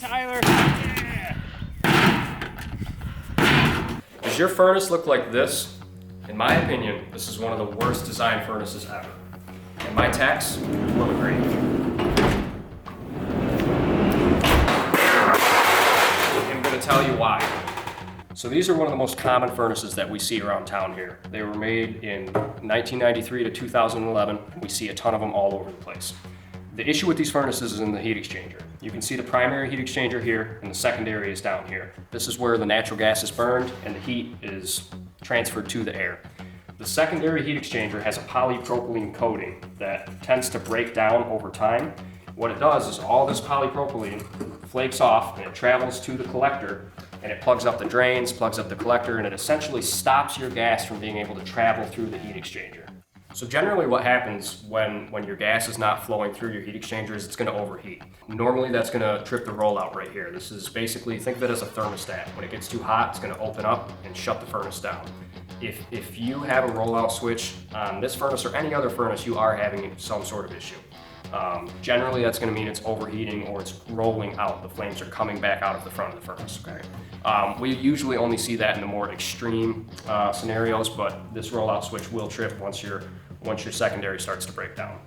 Tyler. Yeah. Does your furnace look like this? In my opinion, this is one of the worst design furnaces ever. And my techs will agree. I'm going to tell you why. So these are one of the most common furnaces that we see around town here. They were made in 1993 to 2011. We see a ton of them all over the place. The issue with these furnaces is in the heat exchanger. You can see the primary heat exchanger here and the secondary is down here. This is where the natural gas is burned and the heat is transferred to the air. The secondary heat exchanger has a polypropylene coating that tends to break down over time. What it does is all this polypropylene flakes off and it travels to the collector and it plugs up the drains, plugs up the collector, and it essentially stops your gas from being able to travel through the heat exchanger. So generally what happens when your gas is not flowing through your heat exchanger is it's going to overheat. Normally that's going to trip the rollout right here. This is basically, think of it as a thermostat. When it gets too hot, it's going to open up and shut the furnace down. If you have a rollout switch on this furnace or any other furnace, you are having some sort of issue. Generally that's going to mean it's overheating or it's rolling out. The flames are coming back out of the front of the furnace. Okay. We usually only see that in the more extreme scenarios, but this rollout switch will trip once your secondary starts to break down.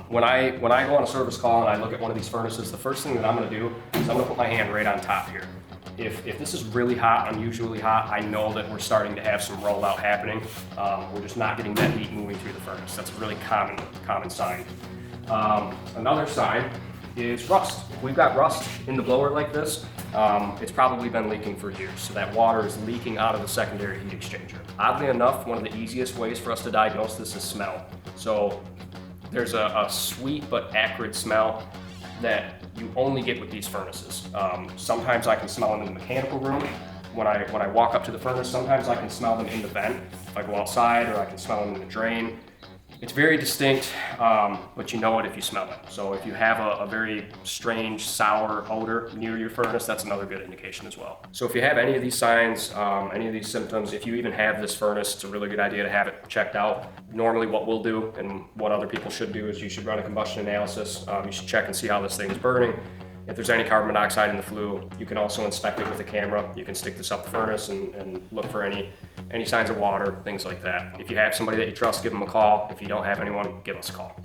When I go on a service call and I look at one of these furnaces, the first thing that I'm going to do is I'm going to put my hand right on top here. If this is really hot, unusually hot, I know that we're starting to have some rollout happening. We're just not getting that heat moving through the furnace. That's a really common sign. Another sign is rust. If we've got rust in the blower like this, it's probably been leaking for years. So that water is leaking out of the secondary heat exchanger. Oddly enough, one of the easiest ways for us to diagnose this is smell. So there's a sweet but acrid smell that you only get with these furnaces. Sometimes I can smell them in the mechanical room. When I walk up to the furnace, sometimes I can smell them in the vent if I go outside, or I can smell them in the drain. It's very distinct, but you know it if you smell it. So if you have a very strange, sour odor near your furnace, that's another good indication as well. So if you have any of these signs, any of these symptoms, if you even have this furnace, it's a really good idea to have it checked out. Normally what we'll do, and what other people should do, is you should run a combustion analysis. You should check and see how this thing is burning. If there's any carbon monoxide in the flue, you can also inspect it with a camera. You can stick this up the furnace and look for any signs of water, things like that. If you have somebody that you trust, give them a call. If you don't have anyone, give us a call.